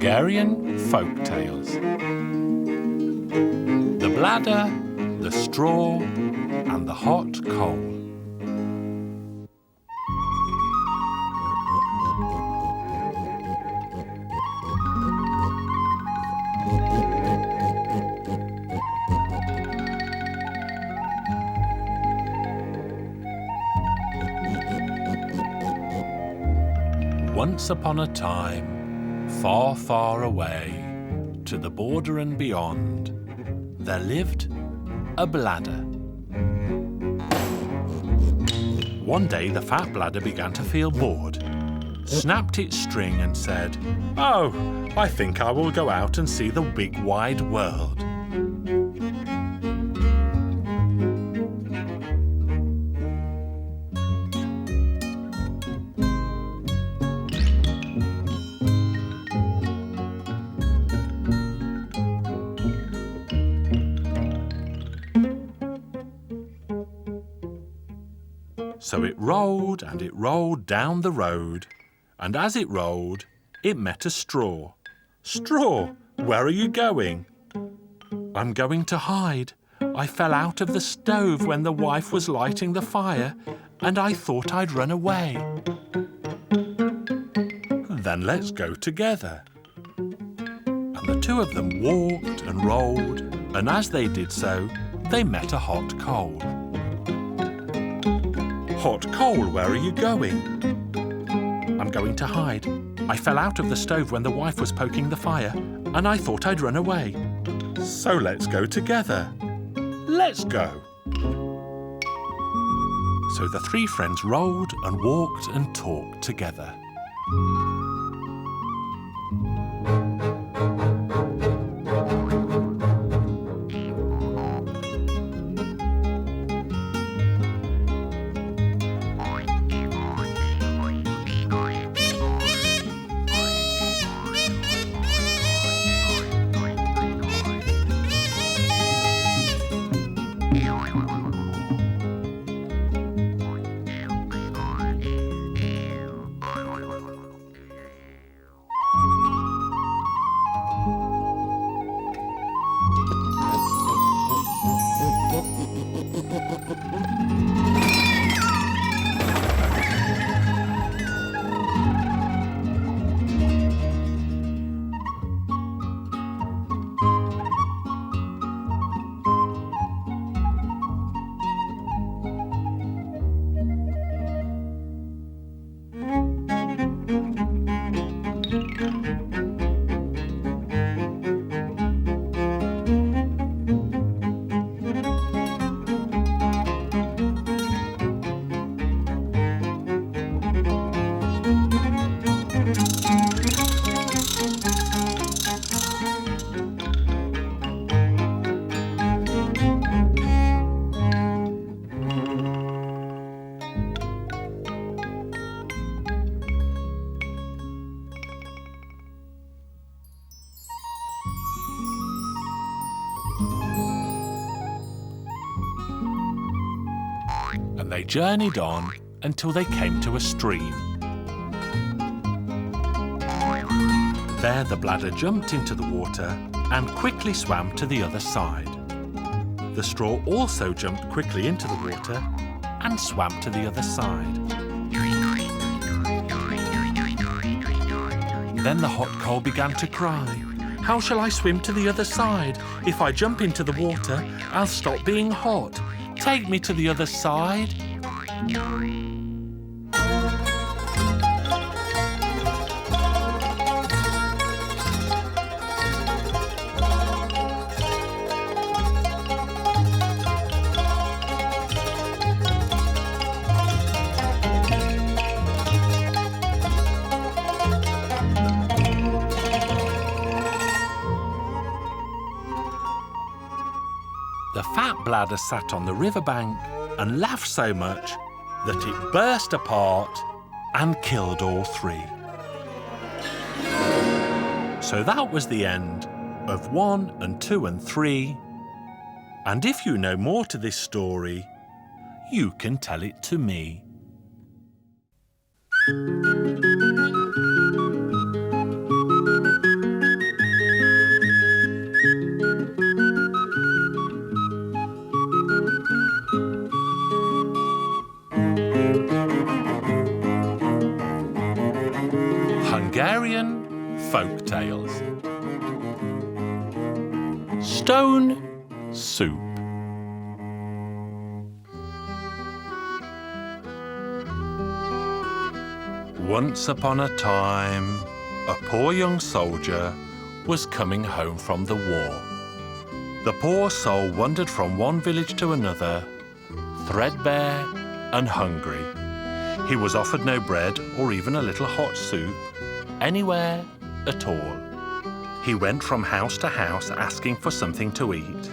Hungarian Folk Tales. The bladder, the straw, and the hot coal. Once upon a time, far, far away, to the border and beyond, there lived a bladder. One day the fat bladder began to feel bored, snapped its string and said, "Oh, I think I will go out and see the big wide world." So it rolled and it rolled down the road, and as it rolled, it met a straw. "Straw, where are you going?" "I'm going to hide. I fell out of the stove when the wife was lighting the fire, and I thought I'd run away." "Then let's go together." And the two of them walked and rolled, and as they did so, they met a hot coal. "Hot coal, where are you going?" "I'm going to hide. I fell out of the stove when the wife was poking the fire, and I thought I'd run away." "So let's go together." "Let's go." So the three friends rolled and walked and talked together. And they journeyed on until they came to a stream. There the bladder jumped into the water and quickly swam to the other side. The straw also jumped quickly into the water and swam to the other side. Then the hot coal began to cry, "How shall I swim to the other side? If I jump into the water, I'll stop being hot. Take me to the other side." The fat bladder sat on the riverbank and laughed so much that it burst apart and killed all three. So that was the end of 1 and 2 and 3. And if you know more to this story, you can tell it to me. Hungarian Folk Tales. Stone Soup. Once upon a time, a poor young soldier was coming home from the war. The poor soul wandered from one village to another, threadbare and hungry. He was offered no bread or even a little hot soup, anywhere at all. He went from house to house asking for something to eat.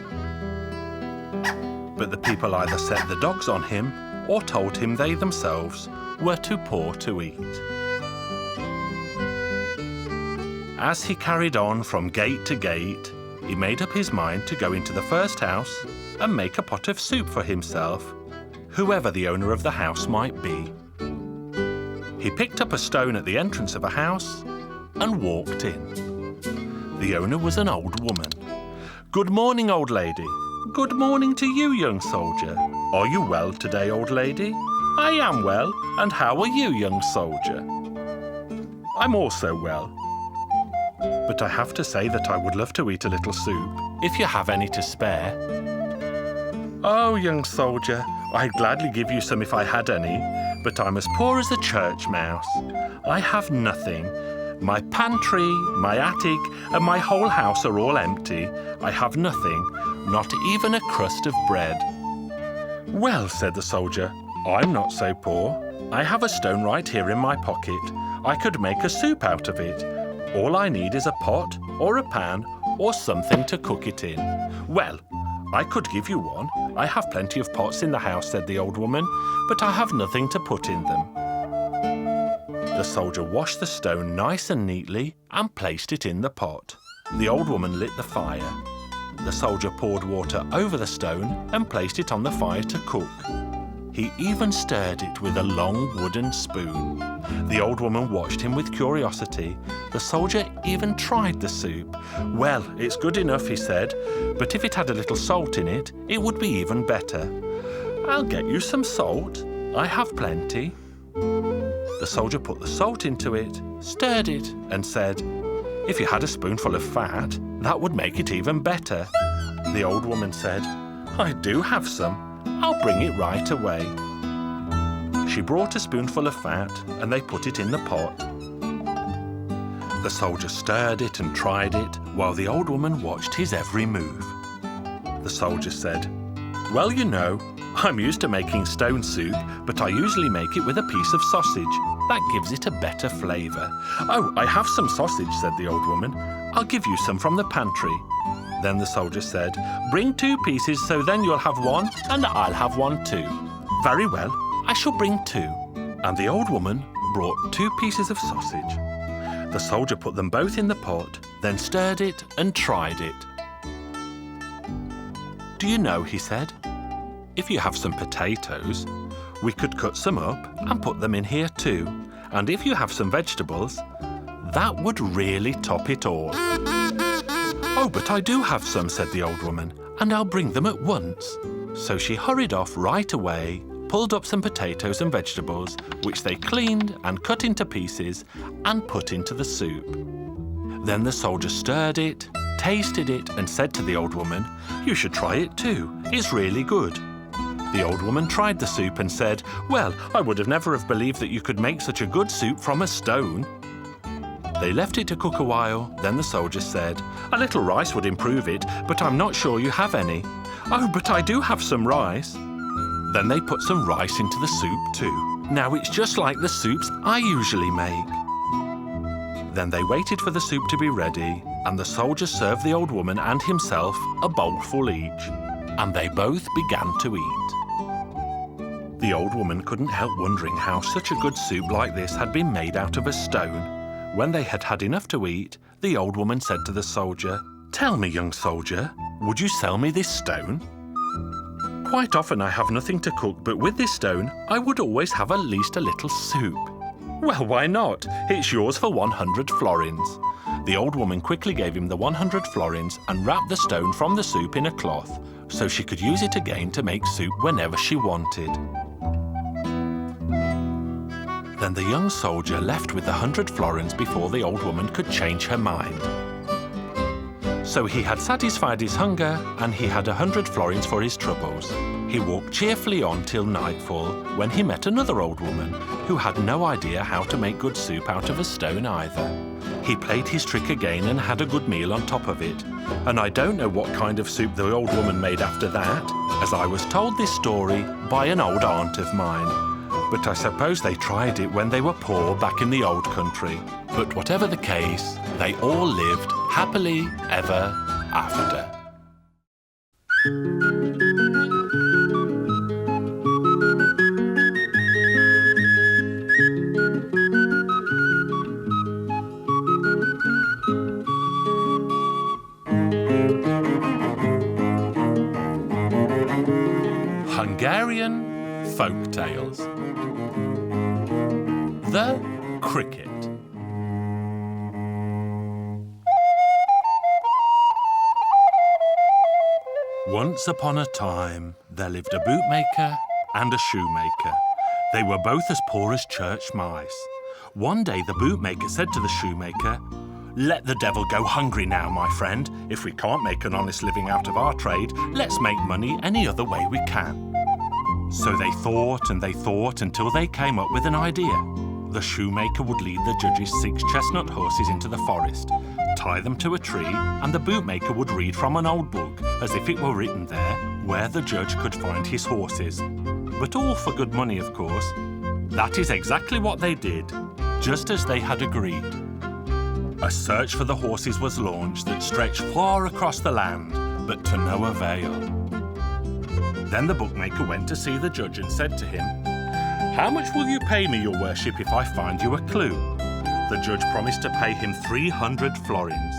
But the people either set the dogs on him or told him they themselves were too poor to eat. As he carried on from gate to gate, he made up his mind to go into the first house and make a pot of soup for himself, whoever the owner of the house might be. He picked up a stone at the entrance of a house and walked in. The owner was an old woman. "Good morning, old lady." "Good morning to you, young soldier." "Are you well today, old lady?" "I am well, and how are you, young soldier?" "I'm also well. But I have to say that I would love to eat a little soup, if you have any to spare." "Oh, young soldier, I'd gladly give you some if I had any, but I'm as poor as a church mouse. I have nothing. My pantry, my attic, and my whole house are all empty. I have nothing, not even a crust of bread." "Well," said the soldier, "I'm not so poor. I have a stone right here in my pocket. I could make a soup out of it. All I need is a pot or a pan or something to cook it in." "Well, I could give you one. I have plenty of pots in the house," said the old woman, "but I have nothing to put in them." The soldier washed the stone nice and neatly and placed it in the pot. The old woman lit the fire. The soldier poured water over the stone and placed it on the fire to cook. He even stirred it with a long wooden spoon. The old woman watched him with curiosity. The soldier even tried the soup. "Well, it's good enough," he said, "but if it had a little salt in it, it would be even better." "I'll get you some salt. I have plenty." The soldier put the salt into it, stirred it, and said, "If you had a spoonful of fat, that would make it even better." The old woman said, "I do have some. I'll bring it right away." She brought a spoonful of fat and they put it in the pot. The soldier stirred it and tried it while the old woman watched his every move. The soldier said, "Well, you know, I'm used to making stone soup, but I usually make it with a piece of sausage. That gives it a better flavour." "Oh, I have some sausage," said the old woman. "I'll give you some from the pantry." Then the soldier said, "Bring 2 pieces, so then you'll have one and I'll have one too." "Very well, I shall bring 2. And the old woman brought 2 pieces of sausage. The soldier put them both in the pot, then stirred it and tried it. "Do you know," he said, "if you have some potatoes, we could cut some up and put them in here too. And if you have some vegetables, that would really top it all." "Oh, but I do have some," said the old woman, "and I'll bring them at once." So she hurried off right away, pulled up some potatoes and vegetables, which they cleaned and cut into pieces and put into the soup. Then the soldier stirred it, tasted it, and said to the old woman, "You should try it too. It's really good." The old woman tried the soup and said, "Well, I would have never have believed that you could make such a good soup from a stone." They left it to cook a while. Then the soldier said, "A little rice would improve it, but I'm not sure you have any." "Oh, but I do have some rice." Then they put some rice into the soup too. "Now it's just like the soups I usually make." Then they waited for the soup to be ready, and the soldier served the old woman and himself a bowlful each, and they both began to eat. The old woman couldn't help wondering how such a good soup like this had been made out of a stone. When they had had enough to eat, the old woman said to the soldier, "Tell me, young soldier, would you sell me this stone? Quite often I have nothing to cook, but with this stone I would always have at least a little soup." "Well, why not? It's yours for 100 florins. The old woman quickly gave him the 100 florins and wrapped the stone from the soup in a cloth so she could use it again to make soup whenever she wanted. Then the young soldier left with the 100 florins before the old woman could change her mind. So he had satisfied his hunger, and he had 100 florins for his troubles. He walked cheerfully on till nightfall, when he met another old woman who had no idea how to make good soup out of a stone either. He played his trick again and had a good meal on top of it. And I don't know what kind of soup the old woman made after that, as I was told this story by an old aunt of mine. But I suppose they tried it when they were poor back in the old country. But whatever the case, they all lived happily ever after. Hungarian Folk Tales. The Cricket. Once upon a time, there lived a bootmaker and a shoemaker. They were both as poor as church mice. One day the bootmaker said to the shoemaker, "Let the devil go hungry now, my friend. If we can't make an honest living out of our trade, let's make money any other way we can." So they thought and they thought until they came up with an idea. The shoemaker would lead the judge's 6 chestnut horses into the forest, tie them to a tree, and the bootmaker would read from an old book, as if it were written there, where the judge could find his horses. But all for good money, of course. That is exactly what they did, just as they had agreed. A search for the horses was launched that stretched far across the land, but to no avail. Then the bookmaker went to see the judge and said to him, "How much will you pay me, your worship, if I find you a clue?" The judge promised to pay him 300 florins.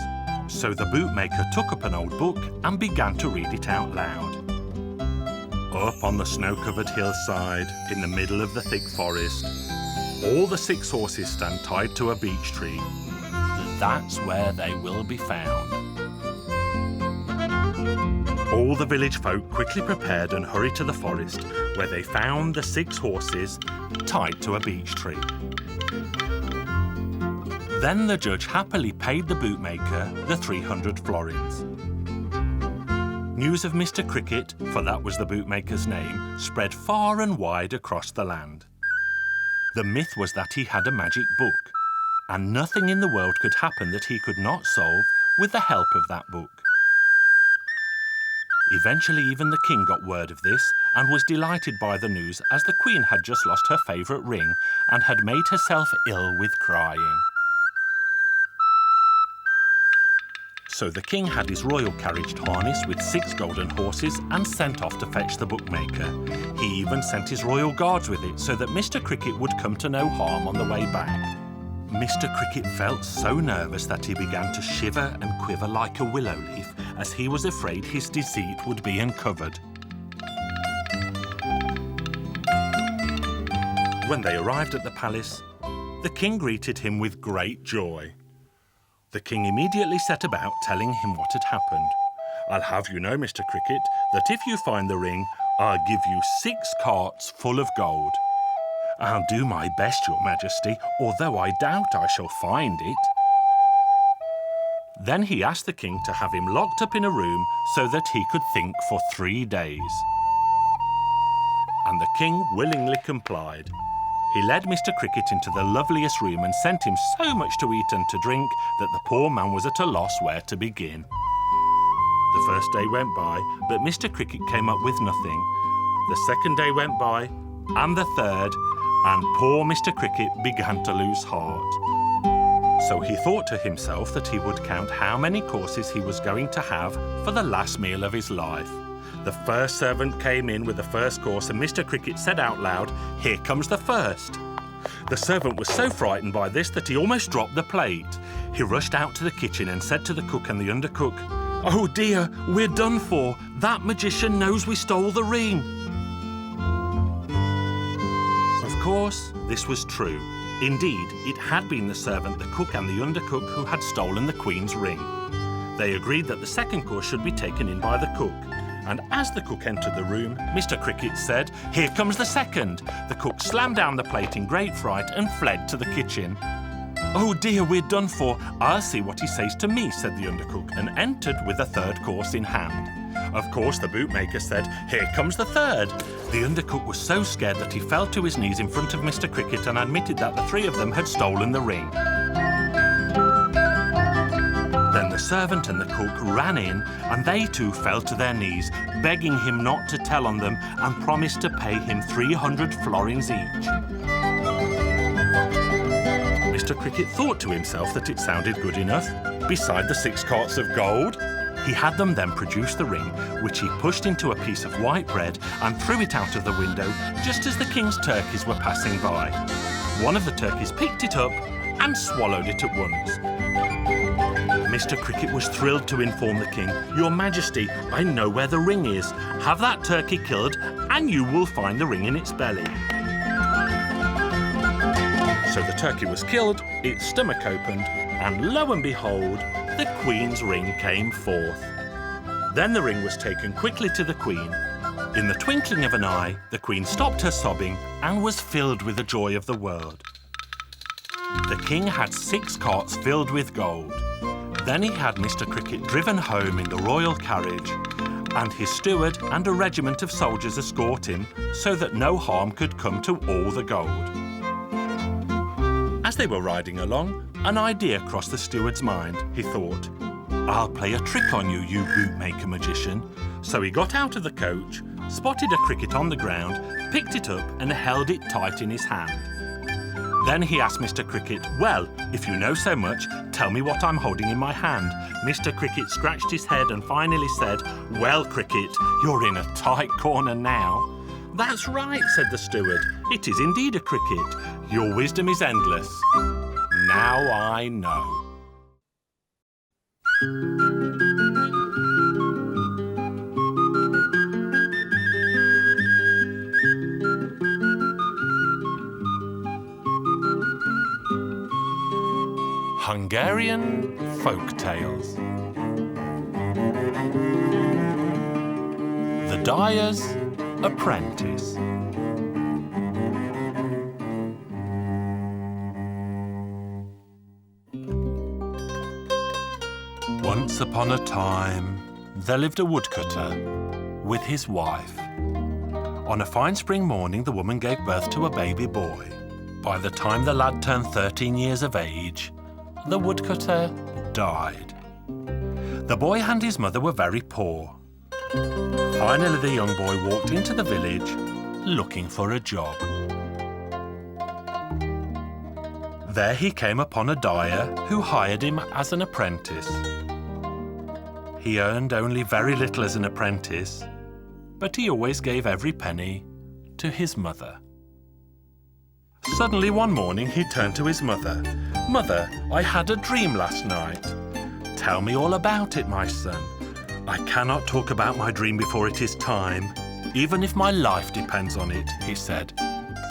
So the bootmaker took up an old book and began to read it out loud. Up on the snow-covered hillside, in the middle of the thick forest, all the 6 horses stand tied to a beech tree. That's where they will be found. All the village folk quickly prepared and hurried to the forest, where they found the 6 horses tied to a beech tree. Then the judge happily paid the bootmaker the 300 florins. News of Mr. Cricket, for that was the bootmaker's name, spread far and wide across the land. The myth was that he had a magic book, and nothing in the world could happen that he could not solve with the help of that book. Eventually even the king got word of this and was delighted by the news, as the queen had just lost her favourite ring and had made herself ill with crying. So the king had his royal carriage harnessed with 6 golden horses and sent off to fetch the bookmaker. He even sent his royal guards with it so that Mr. Cricket would come to no harm on the way back. Mr. Cricket felt so nervous that he began to shiver and quiver like a willow leaf, as he was afraid his deceit would be uncovered. When they arrived at the palace, the king greeted him with great joy. The king immediately set about telling him what had happened. "I'll have you know, Mr. Cricket, that if you find the ring, I'll give you 6 carts full of gold." "I'll do my best, your majesty, although I doubt I shall find it." Then he asked the king to have him locked up in a room so that he could think for 3 days. And the king willingly complied. He led Mr. Cricket into the loveliest room and sent him so much to eat and to drink that the poor man was at a loss where to begin. The first day went by, but Mr. Cricket came up with nothing. The second day went by, and the third, and poor Mr. Cricket began to lose heart. So he thought to himself that he would count how many courses he was going to have for the last meal of his life. The first servant came in with the first course, and Mr. Cricket said out loud, "Here comes the first." The servant was so frightened by this that he almost dropped the plate. He rushed out to the kitchen and said to the cook and the undercook, "Oh dear, we're done for. That magician knows we stole the ring." Of course, this was true. Indeed, it had been the servant, the cook and the undercook who had stolen the Queen's ring. They agreed that the second course should be taken in by the cook, and as the cook entered the room, Mr. Cricket said, "Here comes the second." The cook slammed down the plate in great fright and fled to the kitchen. "Oh dear, we're done for. I'll see what he says to me," said the undercook, and entered with a third course in hand. Of course, the bootmaker said, "Here comes the third." The undercook was so scared that he fell to his knees in front of Mr. Cricket and admitted that the three of them had stolen the ring. Then the servant and the cook ran in, and they too fell to their knees, begging him not to tell on them and promised to pay him 300 florins each. Mr. Cricket thought to himself that it sounded good enough. Beside the 6 carts of gold, he had them then produce the ring, which he pushed into a piece of white bread and threw it out of the window just as the king's turkeys were passing by. One of the turkeys picked it up and swallowed it at once. Mr. Cricket was thrilled to inform the king, "Your Majesty, I know where the ring is. Have that turkey killed and you will find the ring in its belly." So the turkey was killed, its stomach opened, and lo and behold, the Queen's ring came forth. Then the ring was taken quickly to the Queen. In the twinkling of an eye, the Queen stopped her sobbing and was filled with the joy of the world. The king had 6 carts filled with gold. Then he had Mr. Cricket driven home in the royal carriage, and his steward and a regiment of soldiers escort him so that no harm could come to all the gold. As they were riding along, an idea crossed the steward's mind. He thought, "I'll play a trick on you, you bootmaker magician." So he got out of the coach, spotted a cricket on the ground, picked it up and held it tight in his hand. Then he asked Mr. Cricket, "Well, if you know so much, tell me what I'm holding in my hand." Mr. Cricket scratched his head and finally said, "Well, Cricket, you're in a tight corner now." "That's right," said the steward. "It is indeed a cricket. Your wisdom is endless. Now I know." Hungarian Folk Tales. The Dyer's Apprentice. Once upon a time, there lived a woodcutter with his wife. On a fine spring morning, the woman gave birth to a baby boy. By the time the lad turned 13 years of age, the woodcutter died. The boy and his mother were very poor. Finally, the young boy walked into the village looking for a job. There he came upon a dyer who hired him as an apprentice. He earned only very little as an apprentice, but he always gave every penny to his mother. Suddenly one morning he turned to his mother. "Mother, I had a dream last night." "Tell me all about it, my son." "I cannot talk about my dream before it is time, even if my life depends on it," he said.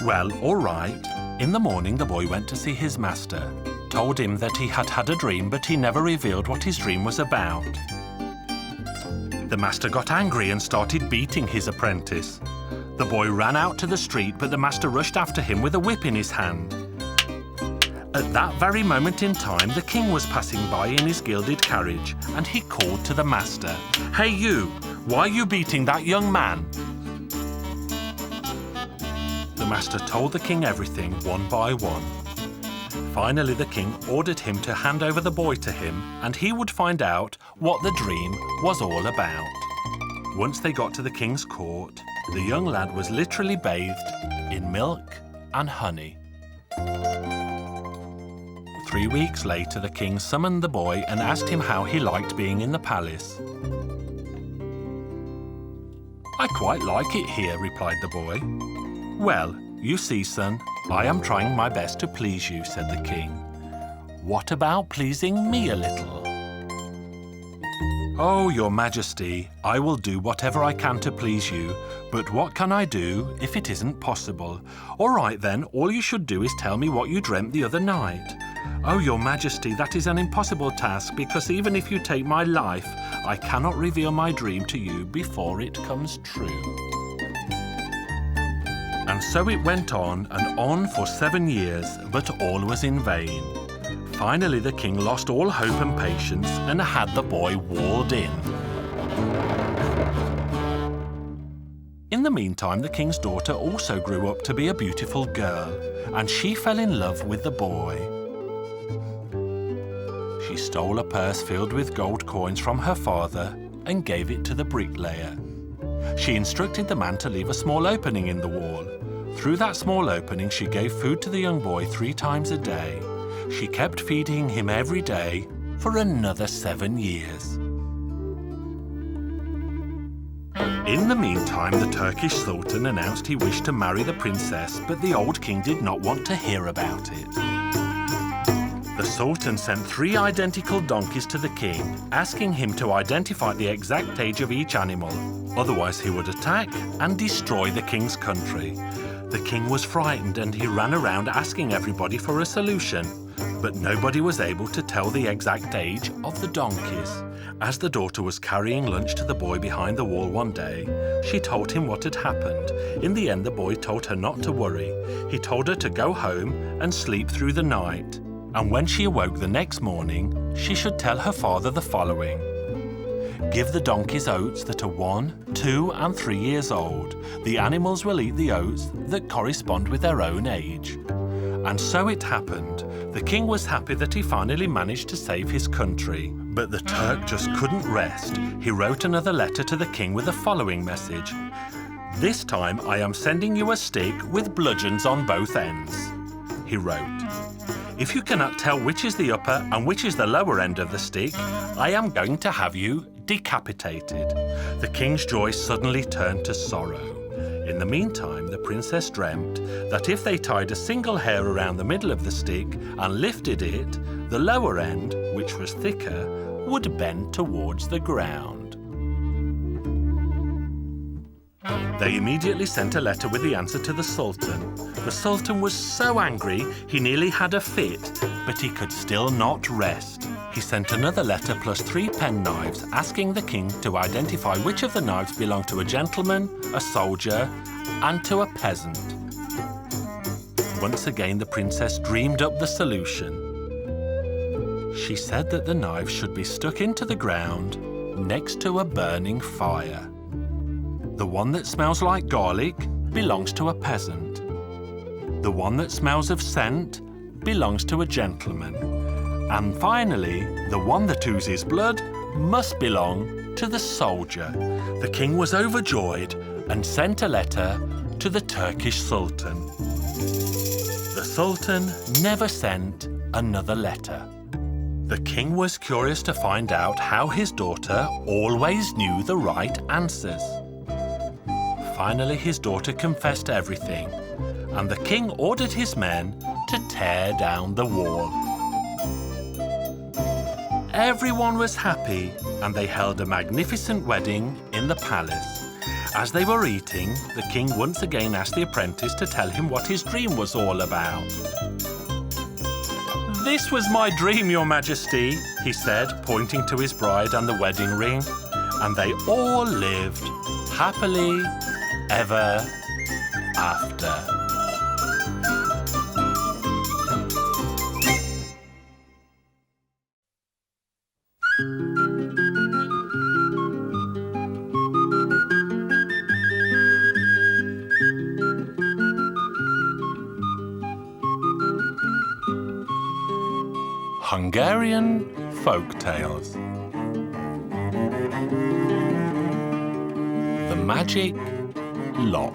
"Well, all right." In the morning the boy went to see his master, told him that he had had a dream, but he never revealed what his dream was about. The master got angry and started beating his apprentice. The boy ran out to the street, but the master rushed after him with a whip in his hand. At that very moment in time, the king was passing by in his gilded carriage, and he called to the master, "Hey you, why are you beating that young man?" The master told the king everything one by one. Finally, the king ordered him to hand over the boy to him, and he would find out what the dream was all about. Once they got to the king's court, the young lad was literally bathed in milk and honey. 3 weeks later, the king summoned the boy and asked him how he liked being in the palace. "I quite like it here," replied the boy. "Well, you see, son, I am trying my best to please you," said the king. "What about pleasing me a little?" "Oh, your majesty, I will do whatever I can to please you, but what can I do if it isn't possible?" "All right then, all you should do is tell me what you dreamt the other night." "Oh, your majesty, that is an impossible task, because even if you take my life, I cannot reveal my dream to you before it comes true." And so it went on and on for 7 years, but all was in vain. Finally, the king lost all hope and patience and had the boy walled in. In the meantime, the king's daughter also grew up to be a beautiful girl, and she fell in love with the boy. She stole a purse filled with gold coins from her father and gave it to the bricklayer. She instructed the man to leave a small opening in the wall. Through that small opening, she gave food to the young boy 3 times a day. She kept feeding him every day for another 7 years. In the meantime, the Turkish Sultan announced he wished to marry the princess, but the old king did not want to hear about it. The Sultan sent 3 identical donkeys to the king, asking him to identify the exact age of each animal. Otherwise, he would attack and destroy the king's country. The king was frightened and he ran around asking everybody for a solution, but nobody was able to tell the exact age of the donkeys. As the daughter was carrying lunch to the boy behind the wall one day, she told him what had happened. In the end, the boy told her not to worry. He told her to go home and sleep through the night. And when she awoke the next morning, she should tell her father the following: "Give the donkeys oats that are 1, 2, and 3 years old. The animals will eat the oats that correspond with their own age." And so it happened. The king was happy that he finally managed to save his country. But the Turk just couldn't rest. He wrote another letter to the king with the following message: "This time I am sending you a stick with bludgeons on both ends." He wrote, "If you cannot tell which is the upper and which is the lower end of the stick, I am going to have you decapitated." The king's joy suddenly turned to sorrow. In the meantime, the princess dreamt that if they tied a single hair around the middle of the stick and lifted it, the lower end, which was thicker, would bend towards the ground. They immediately sent a letter with the answer to the Sultan. The Sultan was so angry he nearly had a fit, but he could still not rest. He sent another letter plus 3 penknives, asking the king to identify which of the knives belonged to a gentleman, a soldier, and to a peasant. Once again, the princess dreamed up the solution. She said that the knives should be stuck into the ground next to a burning fire. The one that smells like garlic belongs to a peasant. The one that smells of scent belongs to a gentleman. And finally, the one that oozes blood must belong to the soldier. The king was overjoyed and sent a letter to the Turkish Sultan. The Sultan never sent another letter. The king was curious to find out how his daughter always knew the right answers. Finally, his daughter confessed everything, and the king ordered his men to tear down the wall. Everyone was happy, and they held a magnificent wedding in the palace. As they were eating, the king once again asked the apprentice to tell him what his dream was all about. "This was my dream, Your Majesty," he said, pointing to his bride and the wedding ring. And they all lived happily ever after. Hungarian Folk Tales. The Magic Lock.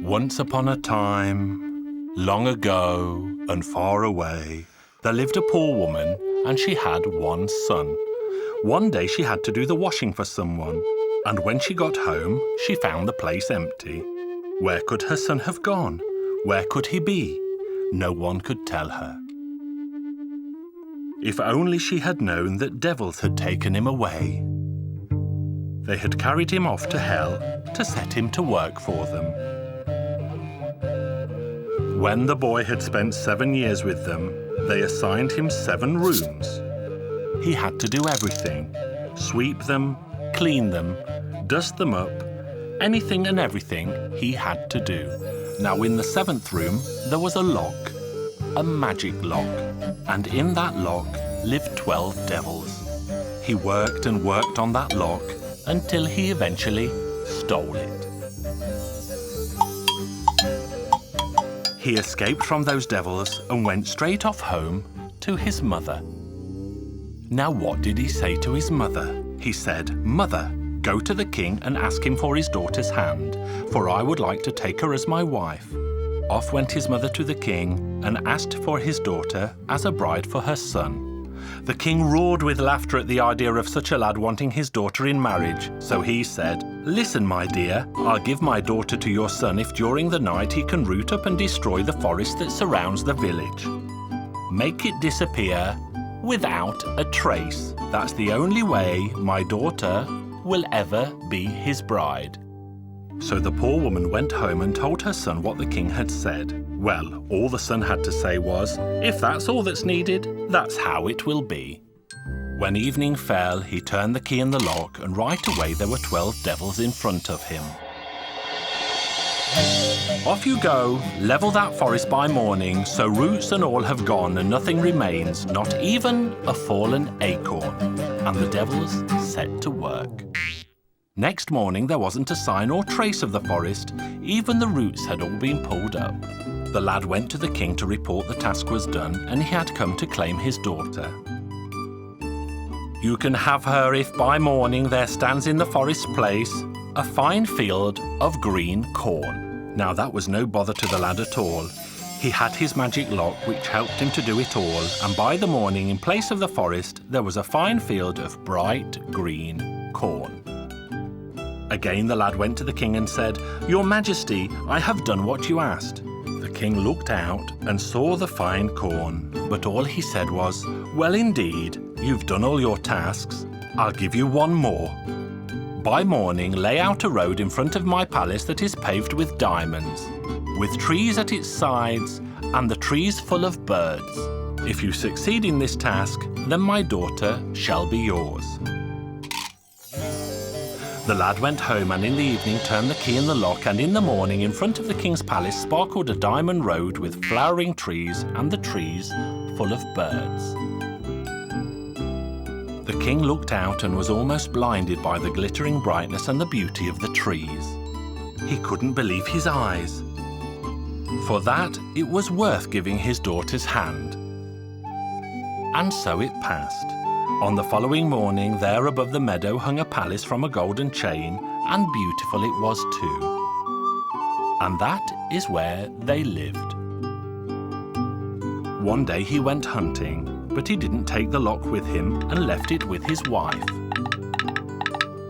Once upon a time, long ago and far away, there lived a poor woman and she had one son. One day she had to do the washing for someone, and when she got home, she found the place empty. Where could her son have gone? Where could he be? No one could tell her. If only she had known that devils had taken him away. They had carried him off to hell to set him to work for them. When the boy had spent 7 years with them, they assigned him 7 rooms. He had to do everything: sweep them, clean them, dust them up, anything and everything he had to do. Now in the 7th room there was a lock, a magic lock, and in that lock lived 12 devils. He worked and worked on that lock until he eventually stole it. He escaped from those devils and went straight off home to his mother. Now what did he say to his mother? He said, "Mother, go to the king and ask him for his daughter's hand, for I would like to take her as my wife." Off went his mother to the king and asked for his daughter as a bride for her son. The king roared with laughter at the idea of such a lad wanting his daughter in marriage, so he said, "Listen, my dear, I'll give my daughter to your son if during the night he can root up and destroy the forest that surrounds the village. Make it disappear without a trace. That's the only way my daughter will ever be his bride." So the poor woman went home and told her son what the king had said. Well, all the son had to say was, "If that's all that's needed, that's how it will be." When evening fell, he turned the key in the lock, and right away there were 12 devils in front of him. "Off you go, level that forest by morning, so roots and all have gone and nothing remains, not even a fallen acorn." And the devils set to work. Next morning there wasn't a sign or trace of the forest, even the roots had all been pulled up. The lad went to the king to report the task was done, and he had come to claim his daughter. "You can have her if by morning there stands in the forest place a fine field of green corn." Now that was no bother to the lad at all. He had his magic lock which helped him to do it all, and by the morning in place of the forest there was a fine field of bright green corn. Again the lad went to the king and said, "Your Majesty, I have done what you asked." The king looked out and saw the fine corn, but all he said was, "Well indeed, you've done all your tasks. I'll give you one more. By morning lay out a road in front of my palace that is paved with diamonds, with trees at its sides and the trees full of birds. If you succeed in this task, then my daughter shall be yours." The lad went home and in the evening turned the key in the lock, and in the morning in front of the king's palace sparkled a diamond road with flowering trees and the trees full of birds. The king looked out and was almost blinded by the glittering brightness and the beauty of the trees. He couldn't believe his eyes. For that, it was worth giving his daughter's hand. And so it passed. On the following morning, there above the meadow hung a palace from a golden chain, and beautiful it was too. And that is where they lived. One day he went hunting, but he didn't take the lock with him and left it with his wife.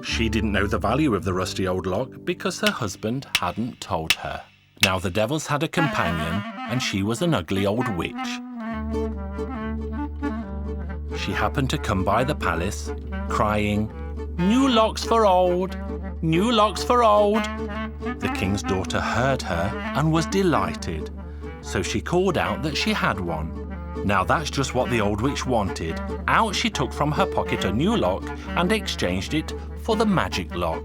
She didn't know the value of the rusty old lock because her husband hadn't told her. Now the devils had a companion, and she was an ugly old witch. She happened to come by the palace, crying, "New locks for old, new locks for old." The king's daughter heard her and was delighted, so she called out that she had one. Now that's just what the old witch wanted. Out she took from her pocket a new lock and exchanged it for the magic lock.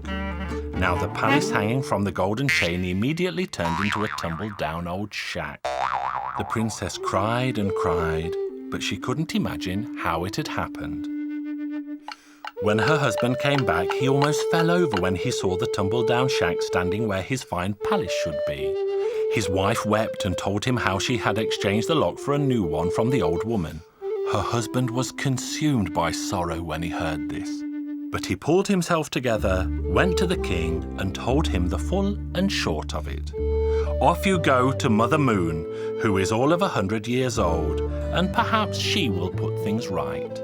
Now the palace hanging from the golden chain immediately turned into a tumble-down old shack. The princess cried and cried, but she couldn't imagine how it had happened. When her husband came back, he almost fell over when he saw the tumble-down shack standing where his fine palace should be. His wife wept and told him how she had exchanged the lock for a new one from the old woman. Her husband was consumed by sorrow when he heard this. But he pulled himself together, went to the king, and told him the full and short of it. "Off you go to Mother Moon, who is all of 100 years old, and perhaps she will put things right."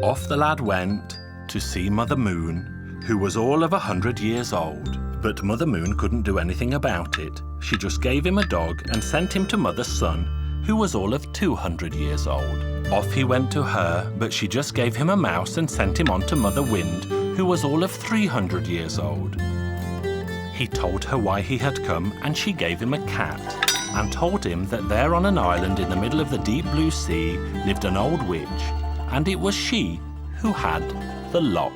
Off the lad went to see Mother Moon, who was all of 100 years old. But Mother Moon couldn't do anything about it. She just gave him a dog and sent him to Mother Sun, who was all of 200 years old. Off he went to her, but she just gave him a mouse and sent him on to Mother Wind, who was all of 300 years old. He told her why he had come, and she gave him a cat. and told him that there on an island in the middle of the deep blue sea lived an old witch, and it was she who had the lock.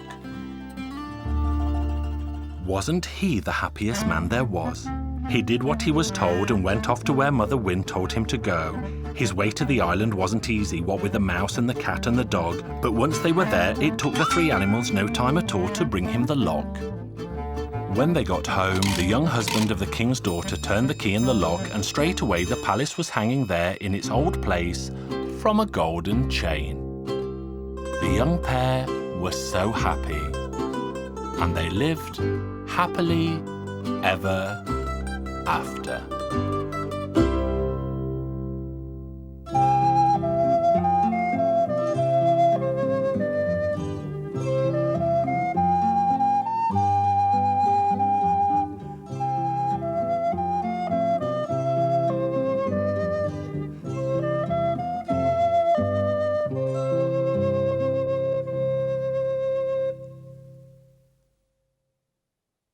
Wasn't he the happiest man there was? He did what he was told and went off to where Mother Wind told him to go. His way to the island wasn't easy, what with the mouse and the cat and the dog, but once they were there, it took the three animals no time at all to bring him the lock. When they got home, the young husband of the king's daughter turned the key in the lock, and straight away the palace was hanging there in its old place from a golden chain. The young pair were so happy, and they lived happily ever after.